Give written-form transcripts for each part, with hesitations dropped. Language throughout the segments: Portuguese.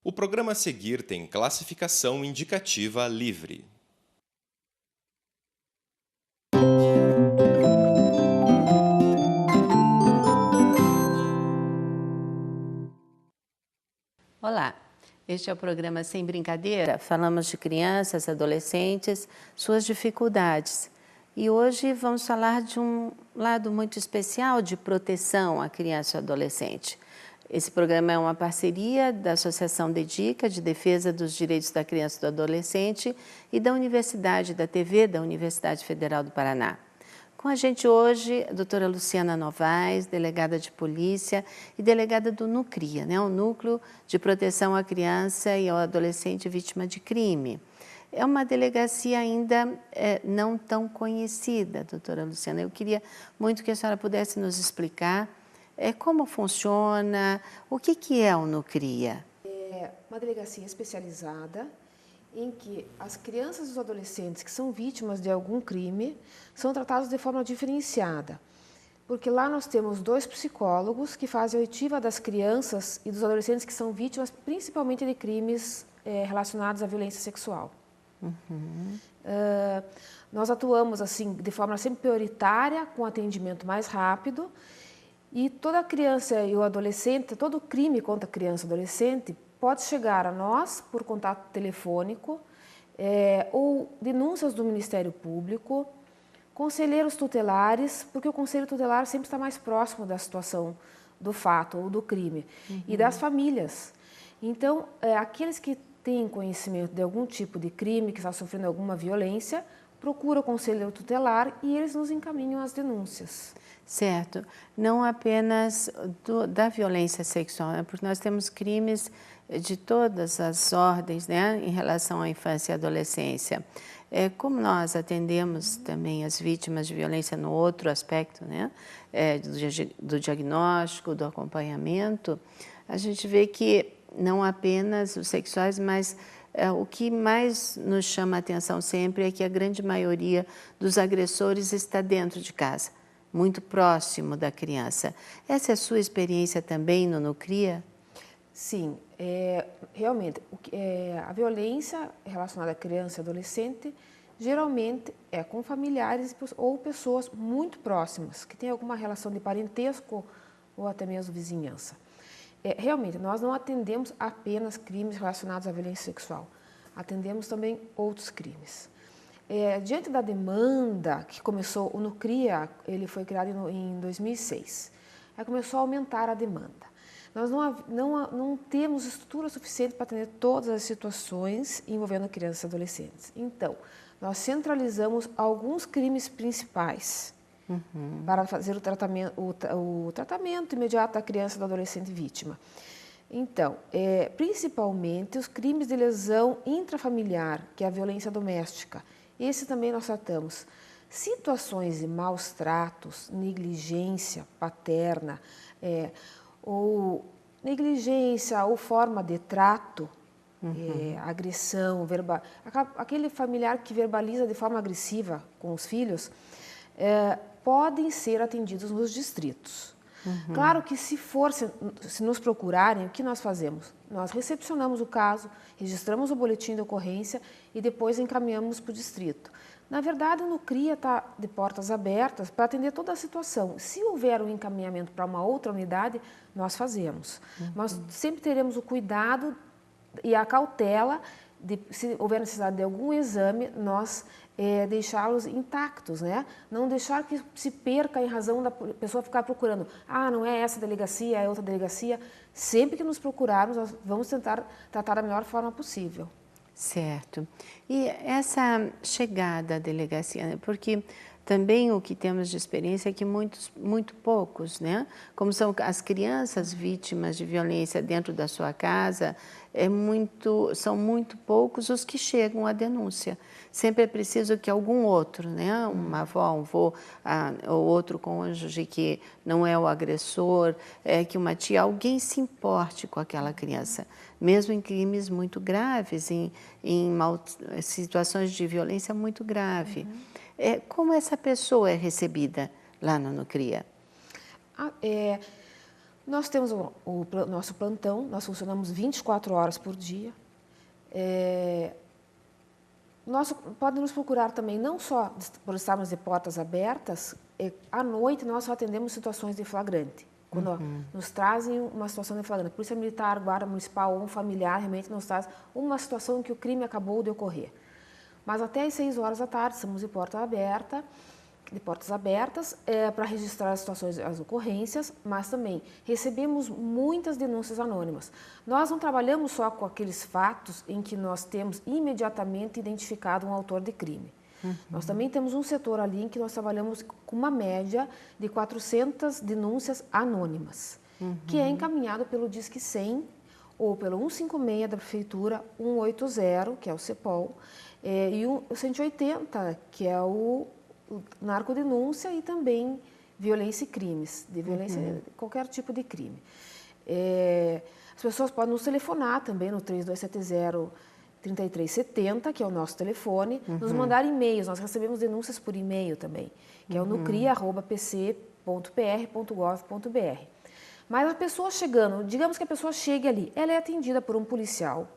O programa a seguir tem classificação indicativa livre. Olá, este é o programa Sem Brincadeira. Falamos de crianças, adolescentes, suas dificuldades. E hoje vamos falar de um lado muito especial de proteção à criança e adolescente. Esse programa é uma parceria da Associação Dedica, de Defesa dos Direitos da Criança e do Adolescente, e da Universidade da TV, da Universidade Federal do Paraná. Com a gente hoje, a doutora Luciana Novaes, delegada de polícia e delegada do NUCRIA, o Núcleo de Proteção à Criança e ao Adolescente Vítima de Crime. É uma delegacia ainda não tão conhecida, doutora Luciana. Eu queria muito que a senhora pudesse nos explicar como funciona, o que é o NUCRIA? É uma delegacia especializada em que as crianças e os adolescentes que são vítimas de algum crime são tratados de forma diferenciada. Porque lá nós temos 2 psicólogos que fazem a oitiva das crianças e dos adolescentes que são vítimas principalmente de crimes relacionados à violência sexual. Nós atuamos assim de forma sempre prioritária, com atendimento mais rápido, e toda criança e o adolescente, todo crime contra criança e adolescente pode chegar a nós por contato telefônico ou denúncias do Ministério Público, conselheiros tutelares, porque o conselho tutelar sempre está mais próximo da situação do fato ou do crime, e das famílias. Então, aqueles que têm conhecimento de algum tipo de crime, que está sofrendo alguma violência, procuram o conselheiro tutelar e eles nos encaminham as denúncias. Certo. Não apenas da violência sexual, porque nós temos crimes de todas as ordens, em relação à infância e adolescência. Como nós atendemos também as vítimas de violência no outro aspecto, do diagnóstico, do acompanhamento, a gente vê que não apenas os sexuais, mas o que mais nos chama a atenção sempre é que a grande maioria dos agressores está dentro de casa, muito próximo da criança. Essa é a sua experiência também no NUCRIA? Sim, realmente, a violência relacionada à criança e adolescente geralmente é com familiares ou pessoas muito próximas, que têm alguma relação de parentesco ou até mesmo vizinhança. Realmente, nós não atendemos apenas crimes relacionados à violência sexual, atendemos também outros crimes. Diante da demanda que começou, o NUCRIA, ele foi criado em 2006, aí começou a aumentar a demanda. Nós não temos estrutura suficiente para atender todas as situações envolvendo crianças e adolescentes. Então, nós centralizamos alguns crimes principais para fazer o tratamento imediato da criança e do adolescente vítima. Então, principalmente os crimes de lesão intrafamiliar, que é a violência doméstica. Esse também nós tratamos. Situações de maus tratos, negligência paterna, ou negligência ou forma de trato, agressão, verbal, aquele familiar que verbaliza de forma agressiva com os filhos, podem ser atendidos nos distritos. Claro que se nos procurarem, o que nós fazemos? Nós recepcionamos o caso, registramos o boletim de ocorrência e depois encaminhamos para o distrito. Na verdade, o NUCRIA está de portas abertas para atender toda a situação. Se houver um encaminhamento para uma outra unidade, nós fazemos. Nós sempre teremos o cuidado e a cautela de, se houver necessidade de algum exame, nós deixá-los intactos, Não deixar que se perca em razão da pessoa ficar procurando. Ah, não é essa delegacia, é outra delegacia. Sempre que nos procurarmos, nós vamos tentar tratar da melhor forma possível. Certo. E essa chegada à delegacia, porque também o que temos de experiência é que muito poucos, Como são as crianças vítimas de violência dentro da sua casa, são muito poucos os que chegam à denúncia. Sempre é preciso que algum outro, Uma avó, um avô, ou outro cônjuge que não é o agressor, que uma tia, alguém se importe com aquela criança, mesmo em crimes muito graves, em situações de violência muito grave. Como essa pessoa é recebida lá no NUCRIA? Nós temos nosso plantão, nós funcionamos 24 horas por dia. Podem nos procurar também, não só por estarmos de portas abertas, à noite nós só atendemos situações de flagrante. Quando nos trazem uma situação de flagrante, Polícia Militar, Guarda Municipal ou um familiar realmente nos traz uma situação em que o crime acabou de ocorrer. Mas até às 6 horas da tarde estamos de portas abertas para registrar as situações, as ocorrências, mas também recebemos muitas denúncias anônimas. Nós não trabalhamos só com aqueles fatos em que nós temos imediatamente identificado um autor de crime. Nós também temos um setor ali em que nós trabalhamos com uma média de 400 denúncias anônimas, que é encaminhado pelo Disque 100 ou pelo 156 da Prefeitura, 180, que é o CEPOL, e o 180, que é o narcodenúncia e também violência e crimes, de violência, qualquer tipo de crime. As pessoas podem nos telefonar também no 3270-3370, que é o nosso telefone, nos mandar e-mails, nós recebemos denúncias por e-mail também, que é o nucria@pc.pr.gov.br. Mas a pessoa chegando, digamos que a pessoa chegue ali, ela é atendida por um policial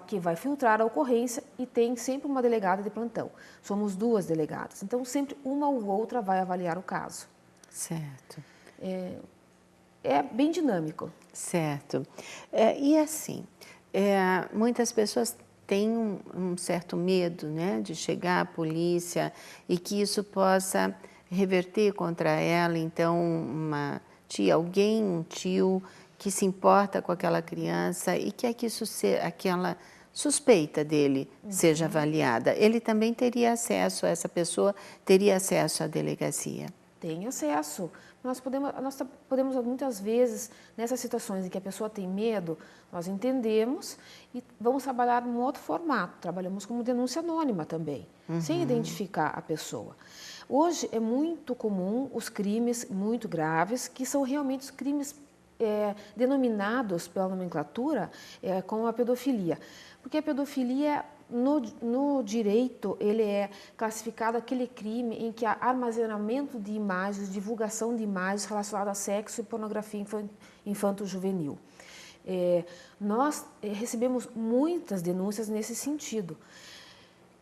que vai filtrar a ocorrência e tem sempre uma delegada de plantão. Somos 2 delegadas, então sempre uma ou outra vai avaliar o caso. Certo. É bem dinâmico. Certo. E assim, muitas pessoas têm um certo medo, né, de chegar à polícia e que isso possa reverter contra ela, então uma tia, um tio que se importa com aquela criança e quer que aquela suspeita dele seja avaliada. Ele também teria acesso, essa pessoa teria acesso à delegacia? Tem acesso. Nós podemos muitas vezes, nessas situações em que a pessoa tem medo, nós entendemos e vamos trabalhar num outro formato. Trabalhamos como denúncia anônima também, sem identificar a pessoa. Hoje é muito comum os crimes muito graves, que são realmente os crimes denominados pela nomenclatura como a pedofilia. Porque a pedofilia, no direito, ele é classificado aquele crime em que há armazenamento de imagens, divulgação de imagens relacionadas a sexo e pornografia infanto-juvenil. Nós recebemos muitas denúncias nesse sentido.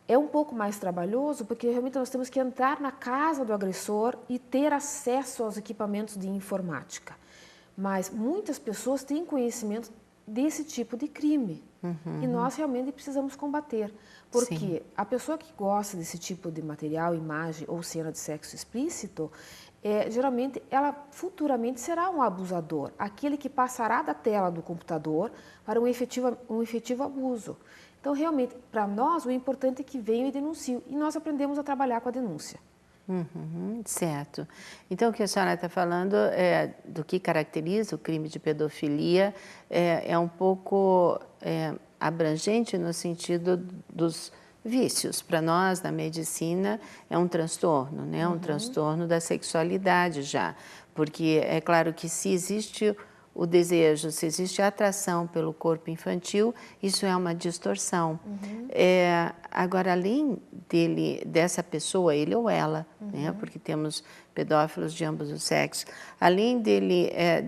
É um pouco mais trabalhoso porque realmente nós temos que entrar na casa do agressor e ter acesso aos equipamentos de informática. Mas muitas pessoas têm conhecimento desse tipo de crime e nós realmente precisamos combater, porque a pessoa que gosta desse tipo de material, imagem ou cena de sexo explícito, geralmente ela futuramente será um abusador, aquele que passará da tela do computador para um efetivo abuso. Então, realmente, para nós, o importante é que venham e denunciem, e nós aprendemos a trabalhar com a denúncia. Certo. Então, o que a senhora está falando do que caracteriza o crime de pedofilia é um pouco abrangente no sentido dos vícios. Para nós, na medicina, é um transtorno, né? Um transtorno da sexualidade já, porque é claro que se existe o desejo, se existe a atração pelo corpo infantil, isso é uma distorção. Agora, além dessa pessoa, ele ou ela, né, porque temos pedófilos de ambos os sexos, além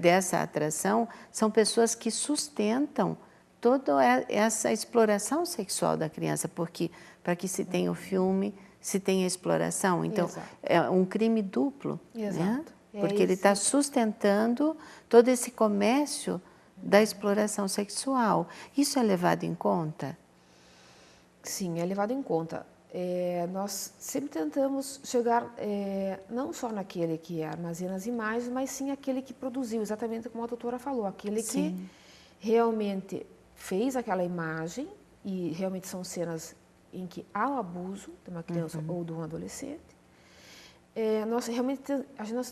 dessa atração, são pessoas que sustentam toda essa exploração sexual da criança, porque para que se tenha o filme, se tenha a exploração. Então, é um crime duplo, né? Porque ele está sustentando todo esse comércio da exploração sexual. Isso é levado em conta? Sim, é levado em conta. Nós sempre tentamos chegar não só naquele que armazena as imagens, mas sim aquele que produziu, exatamente como a doutora falou, aquele que realmente fez aquela imagem, e realmente são cenas em que há o abuso de uma criança ou de um adolescente. Nós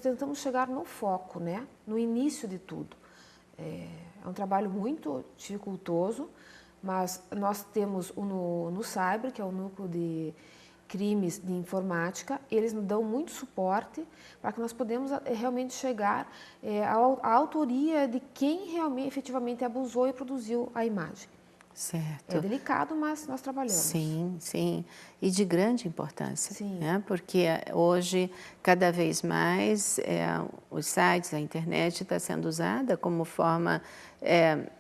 tentamos chegar no foco, né? No início de tudo. É um trabalho muito dificultoso, mas nós temos no Cyber, que é o núcleo de crimes de informática, eles nos dão muito suporte para que nós podemos realmente chegar à autoria de quem realmente, efetivamente abusou e produziu a imagem. Certo. É delicado, mas nós trabalhamos. Sim, sim. E de grande importância, Sim. né? Porque hoje, cada vez mais, os sites, a internet está sendo usada como forma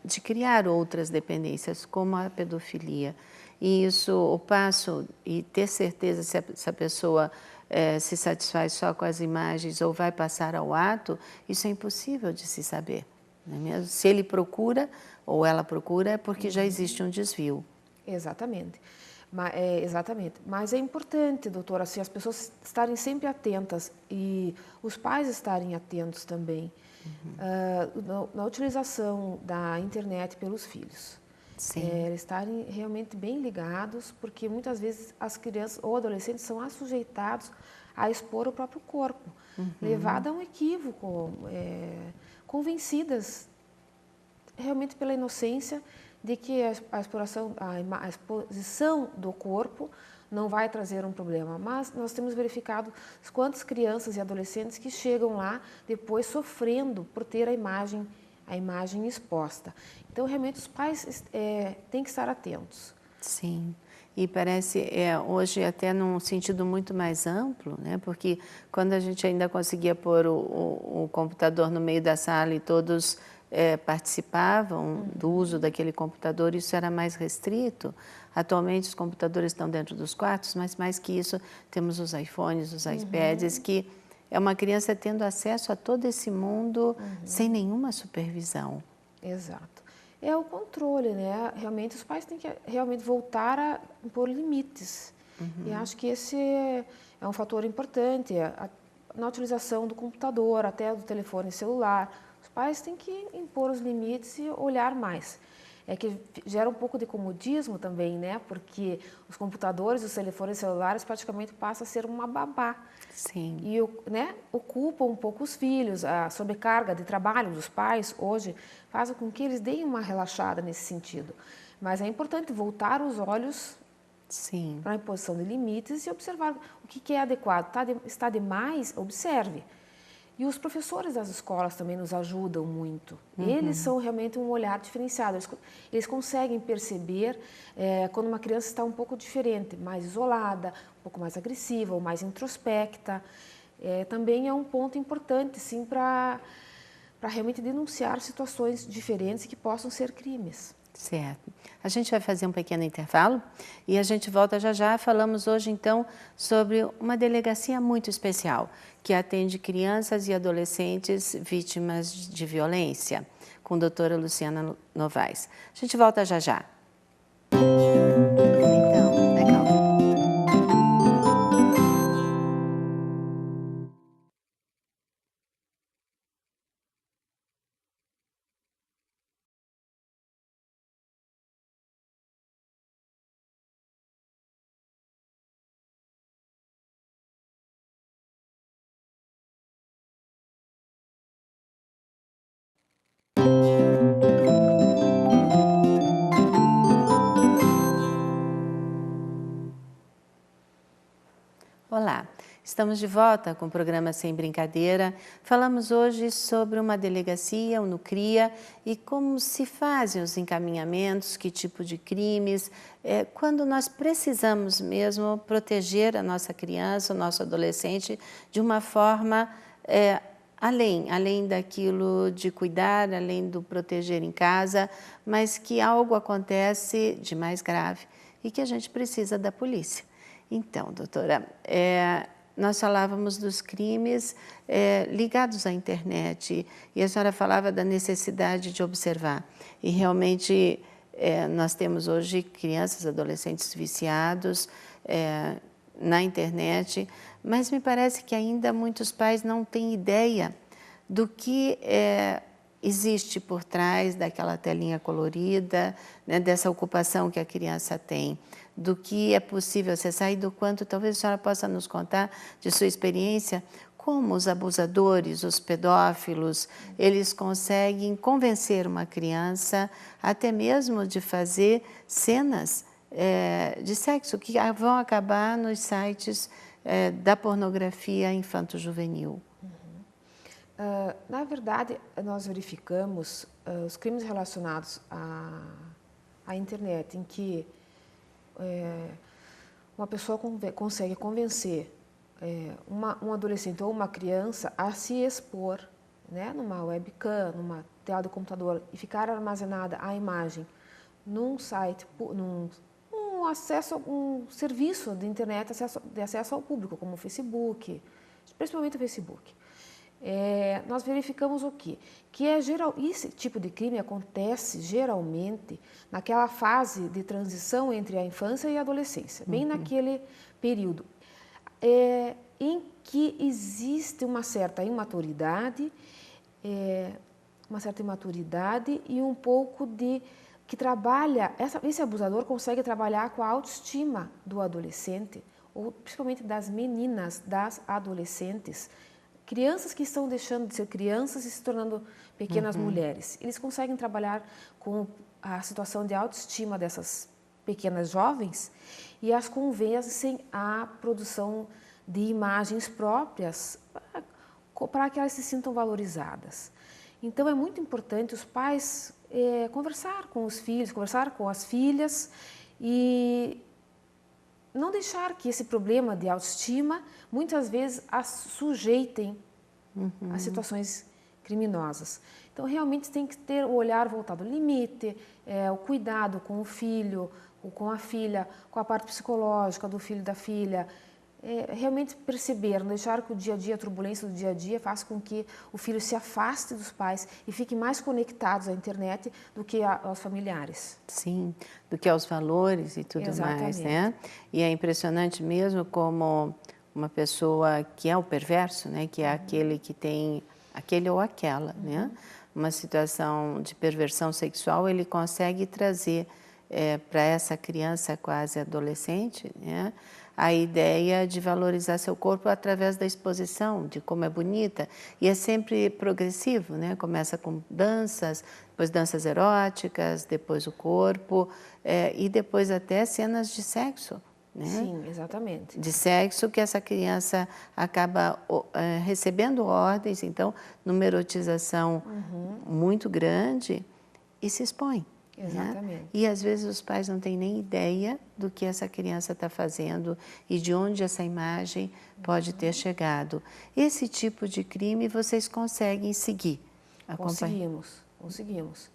de criar outras dependências, como a pedofilia. E isso, o passo, e ter certeza se essa pessoa se satisfaz só com as imagens ou vai passar ao ato, isso é impossível de se saber, não é mesmo? Se ele procura ou ela procura, é porque já existe um desvio. Exatamente. Exatamente. Mas é importante, doutora, assim, as pessoas estarem sempre atentas e os pais estarem atentos também na utilização da internet pelos filhos. Sim. Estarem realmente bem ligados, porque muitas vezes as crianças ou adolescentes são assujeitados a expor o próprio corpo, levadas a um equívoco, convencidas realmente pela inocência de que a exposição do corpo não vai trazer um problema. Mas nós temos verificado quantas crianças e adolescentes que chegam lá depois sofrendo por ter a imagem exposta. Então, realmente, os pais têm que estar atentos. Sim, e parece hoje até num sentido muito mais amplo, né? Porque quando a gente ainda conseguia pôr o computador no meio da sala e todos participavam do uso daquele computador, isso era mais restrito. Atualmente os computadores estão dentro dos quartos, mas mais que isso temos os iPhones, os iPads, que é uma criança tendo acesso a todo esse mundo sem nenhuma supervisão. Exato. É o controle, né? Realmente os pais têm que realmente voltar a impor limites. E acho que esse é um fator importante na utilização do computador, até do telefone celular. Os pais têm que impor os limites e olhar mais. É que gera um pouco de comodismo também, né? Porque os computadores, os telefones celulares praticamente passam a ser uma babá. Sim. E ocupa um pouco os filhos, a sobrecarga de trabalho dos pais hoje faz com que eles deem uma relaxada nesse sentido. Mas é importante voltar os olhos para a imposição de limites e observar o que é adequado. Está demais? Observe. E os professores das escolas também nos ajudam muito. Eles são realmente um olhar diferenciado. Eles conseguem perceber quando uma criança está um pouco diferente, mais isolada, um pouco mais agressiva ou mais introspecta. Também é um ponto importante, sim, para realmente denunciar situações diferentes que possam ser crimes. Certo. A gente vai fazer um pequeno intervalo e a gente volta já já. Falamos hoje, então, sobre uma delegacia muito especial, que atende crianças e adolescentes vítimas de violência, com a doutora Luciana Novaes. A gente volta já já. Então, legal. Olá, estamos de volta com o programa Sem Brincadeira. Falamos hoje sobre uma delegacia, o Nucria, e como se fazem os encaminhamentos, que tipo de crimes, quando nós precisamos mesmo proteger a nossa criança, o nosso adolescente, de uma forma além daquilo de cuidar, além do proteger em casa, mas que algo acontece de mais grave e que a gente precisa da polícia. Então, doutora, nós falávamos dos crimes ligados à internet e a senhora falava da necessidade de observar. E realmente nós temos hoje crianças, adolescentes viciados na internet, mas me parece que ainda muitos pais não têm ideia do que existe por trás daquela telinha colorida, né, dessa ocupação que a criança tem, do que é possível acessar e do quanto talvez a senhora possa nos contar de sua experiência, como os abusadores, os pedófilos, eles conseguem convencer uma criança até mesmo de fazer cenas de sexo que vão acabar nos sites da pornografia infanto-juvenil. Na verdade, nós verificamos os crimes relacionados a internet, em que uma pessoa consegue convencer um adolescente ou uma criança a se expor, né, numa webcam, numa tela do computador e ficar armazenada a imagem num site, um serviço de internet de acesso ao público, como o Facebook, principalmente o Facebook. Nós verificamos o quê? Que esse tipo de crime acontece geralmente naquela fase de transição entre a infância e a adolescência, bem naquele período em que existe uma certa imaturidade e um pouco que trabalha, esse abusador consegue trabalhar com a autoestima do adolescente, ou principalmente das meninas, das adolescentes, crianças que estão deixando de ser crianças e se tornando pequenas mulheres. Eles conseguem trabalhar com a situação de autoestima dessas pequenas jovens e as convencem à produção de imagens próprias para que elas se sintam valorizadas. Então, é muito importante os pais conversar com os filhos, conversar com as filhas e não deixar que esse problema de autoestima muitas vezes as sujeitem a situações criminosas. Então, realmente tem que ter o olhar voltado ao limite, o cuidado com o filho, com a filha, com a parte psicológica do filho e da filha. Realmente perceber, não deixar que o dia a dia, a turbulência do dia a dia faça com que o filho se afaste dos pais e fique mais conectados à internet do que aos familiares. Sim, do que aos valores e tudo mais, né? E é impressionante mesmo como uma pessoa que é o perverso, né? Que é aquele que tem, aquele ou aquela, né? Uma situação de perversão sexual, ele consegue trazer para essa criança quase adolescente, né? A ideia de valorizar seu corpo através da exposição, de como é bonita. E é sempre progressivo, né? Começa com danças, depois danças eróticas, depois o corpo, e depois até cenas de sexo. Né? Sim, exatamente. De sexo que essa criança acaba recebendo ordens, então, numa erotização muito grande e se expõe. Exatamente. Né? E às vezes os pais não têm nem ideia do que essa criança está fazendo e de onde essa imagem pode ter chegado. Esse tipo de crime vocês conseguem seguir? Conseguimos.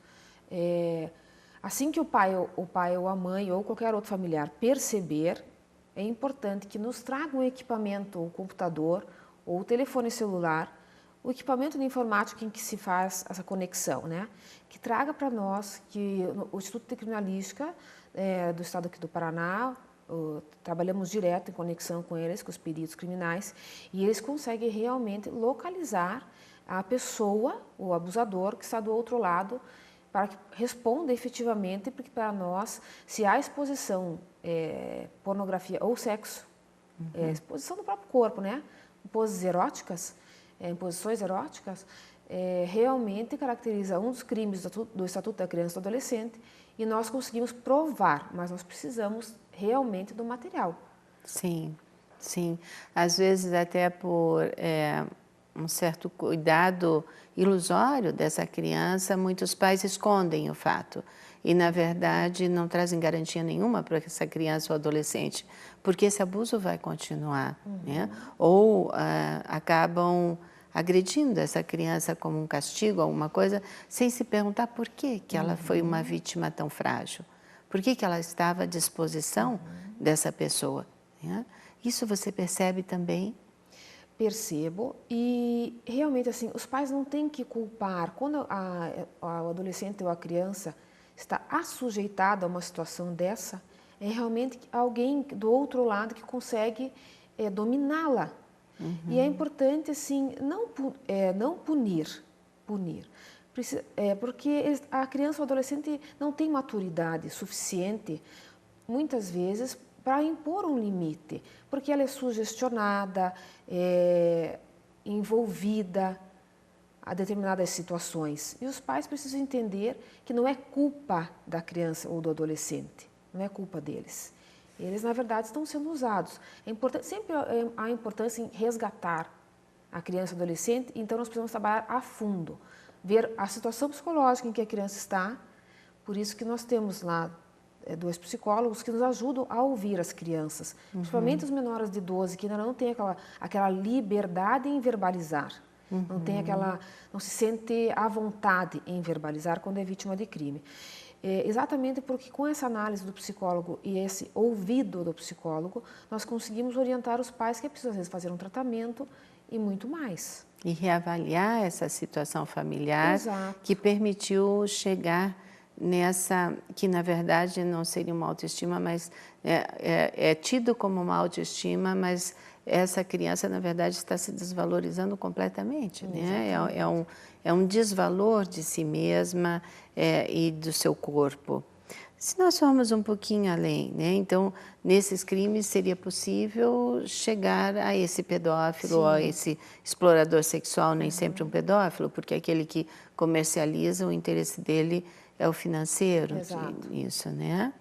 Assim que o pai ou a mãe ou qualquer outro familiar perceber, é importante que nos traga um equipamento, o computador ou o telefone celular, o equipamento de informática em que se faz essa conexão, né? Que traga para nós, que o Instituto de Criminalística do Estado aqui do Paraná, trabalhamos direto em conexão com eles, com os peritos criminais, e eles conseguem realmente localizar a pessoa, o abusador, que está do outro lado, para que responda efetivamente, porque para nós, se há exposição, pornografia ou sexo, exposição do próprio corpo, né? Poses eróticas, imposições eróticas, realmente caracteriza um dos crimes do Estatuto da Criança e do Adolescente e nós conseguimos provar, mas nós precisamos realmente do material. Sim, sim. Às vezes até por um certo cuidado ilusório dessa criança, muitos pais escondem o fato e, na verdade, não trazem garantia nenhuma para essa criança ou adolescente, porque esse abuso vai continuar, né? Ou acabam agredindo essa criança como um castigo, alguma coisa, sem se perguntar por que ela foi uma vítima tão frágil, por que ela estava à disposição dessa pessoa, né? Isso você percebe também? Percebo e realmente assim, os pais não têm que culpar quando o adolescente ou a criança está assujeitada a uma situação dessa, é realmente alguém do outro lado que consegue dominá-la. E é importante assim não punir, porque a criança ou adolescente não tem maturidade suficiente muitas vezes para impor um limite, porque ela é sugestionada, envolvida a determinadas situações. E os pais precisam entender que não é culpa da criança ou do adolescente, não é culpa deles. Eles, na verdade, estão sendo usados. Sempre há importância em resgatar a criança e o adolescente, então nós precisamos trabalhar a fundo, ver a situação psicológica em que a criança está, Por isso que nós temos lá 2 psicólogos que nos ajudam a ouvir as crianças, principalmente os menores de 12, que ainda não têm aquela liberdade em verbalizar, não se sente à vontade em verbalizar quando é vítima de crime. Exatamente porque com essa análise do psicólogo e esse ouvido do psicólogo, nós conseguimos orientar os pais que é preciso às vezes fazer um tratamento e muito mais. E reavaliar essa situação familiar. Exato. Que permitiu chegar nessa, que na verdade não seria uma autoestima, mas é tido como uma autoestima, mas essa criança na verdade está se desvalorizando completamente, né? É um desvalor de si mesma e do seu corpo. Se nós formos um pouquinho além, né? Então, nesses crimes seria possível chegar a esse pedófilo, ou a esse explorador sexual, nem sempre um pedófilo, porque aquele que comercializa, o interesse dele é o financeiro, isso, né?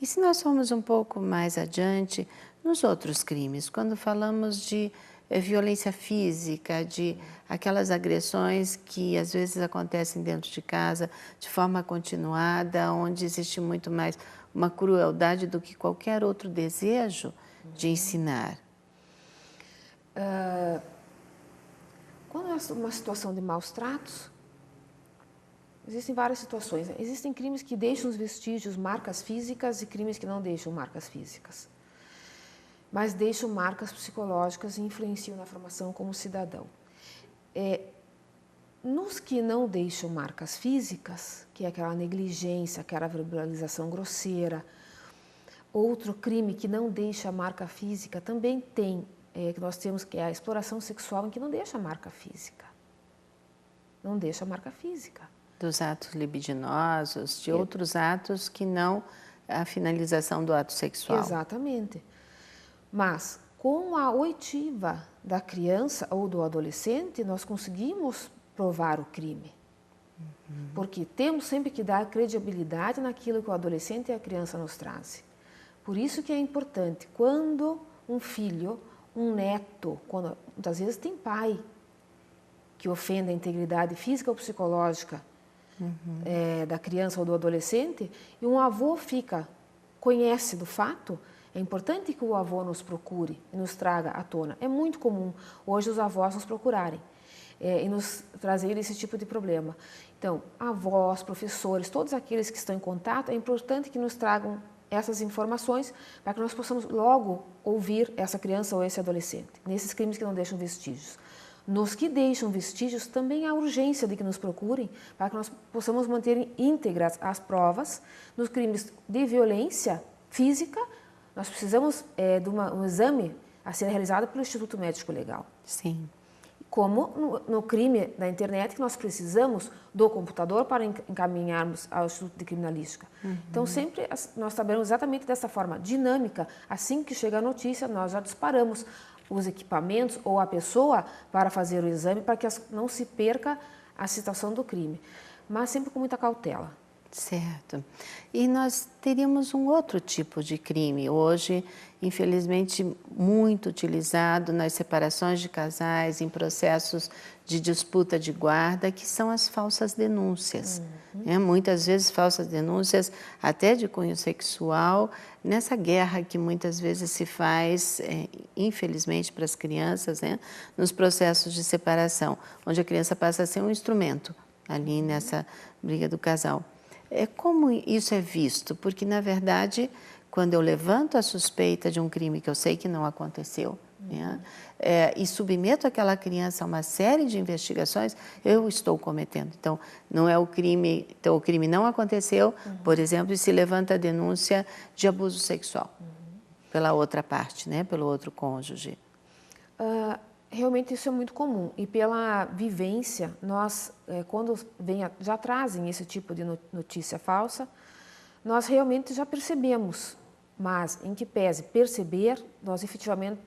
E se nós formos um pouco mais adiante, nos outros crimes, quando falamos de violência física, de aquelas agressões que às vezes acontecem dentro de casa de forma continuada, onde existe muito mais uma crueldade do que qualquer outro desejo de ensinar. Quando é uma situação de maus tratos, existem várias situações. Existem crimes que deixam os vestígios, marcas físicas, e crimes que não deixam marcas físicas, mas deixam marcas psicológicas e influenciam na formação como cidadão. Nos que não deixam marcas físicas, que é aquela negligência, aquela verbalização grosseira, outro crime que não deixa marca física também tem, que nós temos, que é a exploração sexual, em que não deixa marca física. Não deixa marca física. Dos atos libidinosos, de outros atos que não a finalização do ato sexual. Exatamente. Mas, com a oitiva da criança ou do adolescente, nós conseguimos provar o crime. Porque temos sempre que dar credibilidade naquilo que o adolescente e a criança nos trazem. Por isso que é importante, quando um filho, um neto, quando muitas vezes tem pai que ofende a integridade física ou psicológica da criança ou do adolescente, e um avô conhece do fato, é importante que o avô nos procure e nos traga à tona. É muito comum hoje os avós nos procurarem e nos trazerem esse tipo de problema. Então, avós, professores, todos aqueles que estão em contato, é importante que nos tragam essas informações para que nós possamos logo ouvir essa criança ou esse adolescente, nesses crimes que não deixam vestígios. Nos que deixam vestígios, também há urgência de que nos procurem para que nós possamos manter íntegras as provas. Nos crimes de violência física, nós precisamos de um exame a ser realizado pelo Instituto Médico Legal. Sim. Como no crime da internet, que nós precisamos do computador para encaminharmos ao Instituto de Criminalística. Então, sempre nós trabalhamos exatamente dessa forma dinâmica. Assim que chega a notícia, nós já disparamos os equipamentos ou a pessoa para fazer o exame, para que não se perca a situação do crime, mas sempre com muita cautela. Certo. E nós teríamos um outro tipo de crime, hoje, infelizmente, muito utilizado nas separações de casais, em processos de disputa de guarda, que são as falsas denúncias. Muitas vezes falsas denúncias, até de cunho sexual, nessa guerra que muitas vezes se faz, infelizmente, para as crianças, nos processos de separação, onde a criança passa a ser um instrumento ali nessa briga do casal. Como isso é visto? Porque, na verdade, quando eu levanto a suspeita de um crime que eu sei que não aconteceu, e submeto aquela criança a uma série de investigações, eu estou cometendo. Então, não é o crime, então, o crime não aconteceu, por exemplo, e se levanta a denúncia de abuso sexual pela outra parte, pelo outro cônjuge. Realmente isso é muito comum, e pela vivência, nós, quando já trazem esse tipo de notícia falsa, nós realmente já percebemos, mas em que pese perceber, nós efetivamente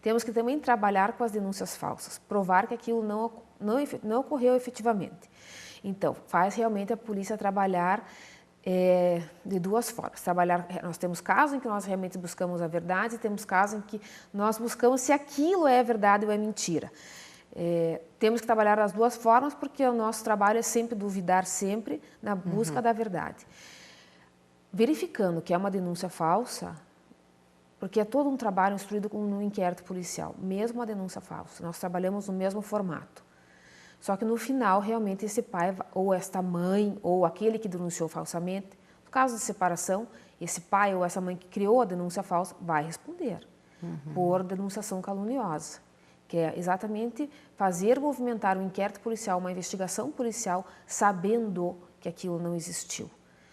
temos que também trabalhar com as denúncias falsas, provar que aquilo não ocorreu efetivamente. Então, faz realmente a polícia trabalhar de duas formas. Nós temos casos em que nós realmente buscamos a verdade, e temos casos em que nós buscamos se aquilo é verdade ou é mentira. Temos que trabalhar as duas formas, porque o nosso trabalho é sempre duvidar, sempre na busca da verdade. Verificando que é uma denúncia falsa, porque é todo um trabalho instruído no inquérito policial, mesmo a denúncia falsa, nós trabalhamos no mesmo formato. Só que no final, realmente, esse pai, ou esta mãe, ou aquele que denunciou falsamente, no caso de separação, esse pai ou essa mãe que criou a denúncia falsa vai responder por denunciação caluniosa, que é exatamente fazer movimentar um inquérito policial, uma investigação policial, sabendo que aquilo não existiu.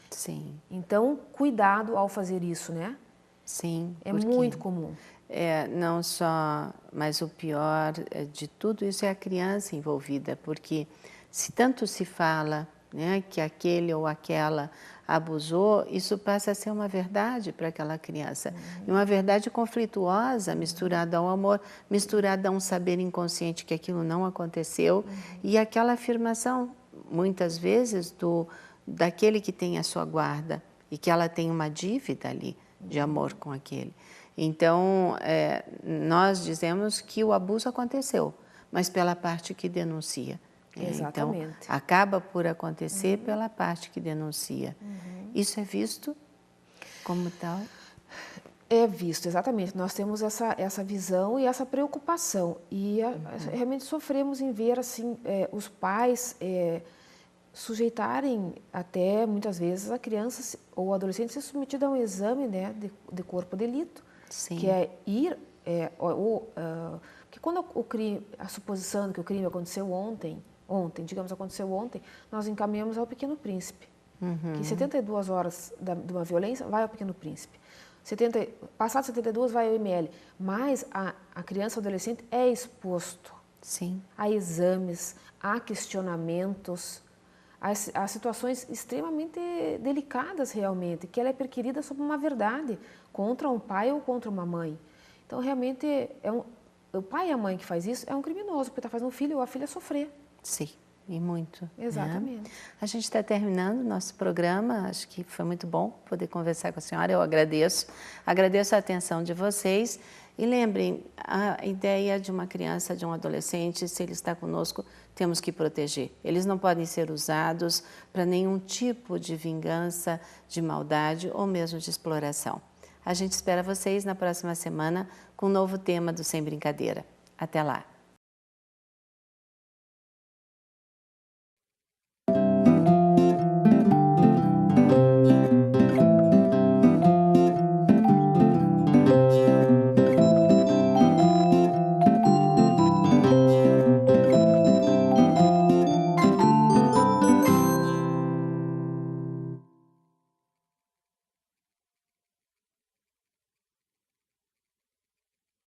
Sim. Então, cuidado ao fazer isso, né? Sim. É muito comum. Não só, mas o pior de tudo isso é a criança envolvida, porque se tanto se fala, né, que aquele ou aquela abusou, isso passa a ser uma verdade para aquela criança. E uma verdade conflituosa, misturada ao amor, misturada a um saber inconsciente que aquilo não aconteceu, e aquela afirmação, muitas vezes, daquele que tem a sua guarda e que ela tem uma dívida ali de amor com aquele. Então, nós dizemos que o abuso aconteceu, mas pela parte que denuncia. Exatamente. Então, acaba por acontecer pela parte que denuncia. Isso é visto como tal? É visto, exatamente. Nós temos essa visão e essa preocupação. E realmente sofremos em ver assim, os pais sujeitarem até, muitas vezes, a criança ou adolescente ser submetida a um exame, né, de corpo de delito. Sim. Que é ir... porque quando o crime, a suposição de que o crime aconteceu aconteceu ontem, nós encaminhamos ao Pequeno Príncipe. Que 72 horas de uma violência vai ao Pequeno Príncipe. Passado 72 vai ao IML. Mas a criança ou adolescente é exposto a exames, a questionamentos, a situações extremamente delicadas realmente, que ela é perquirida sob uma verdade contra um pai ou contra uma mãe. Então, realmente, o pai e a mãe que faz isso é um criminoso, porque está fazendo o filho ou a filha sofrer. Sim, e muito. Exatamente. Né? A gente está terminando o nosso programa, acho que foi muito bom poder conversar com a senhora, eu agradeço. Agradeço a atenção de vocês. E lembrem, a ideia de uma criança, de um adolescente, se ele está conosco, temos que proteger. Eles não podem ser usados para nenhum tipo de vingança, de maldade ou mesmo de exploração. A gente espera vocês na próxima semana com um novo tema do Sem Brincadeira. Até lá!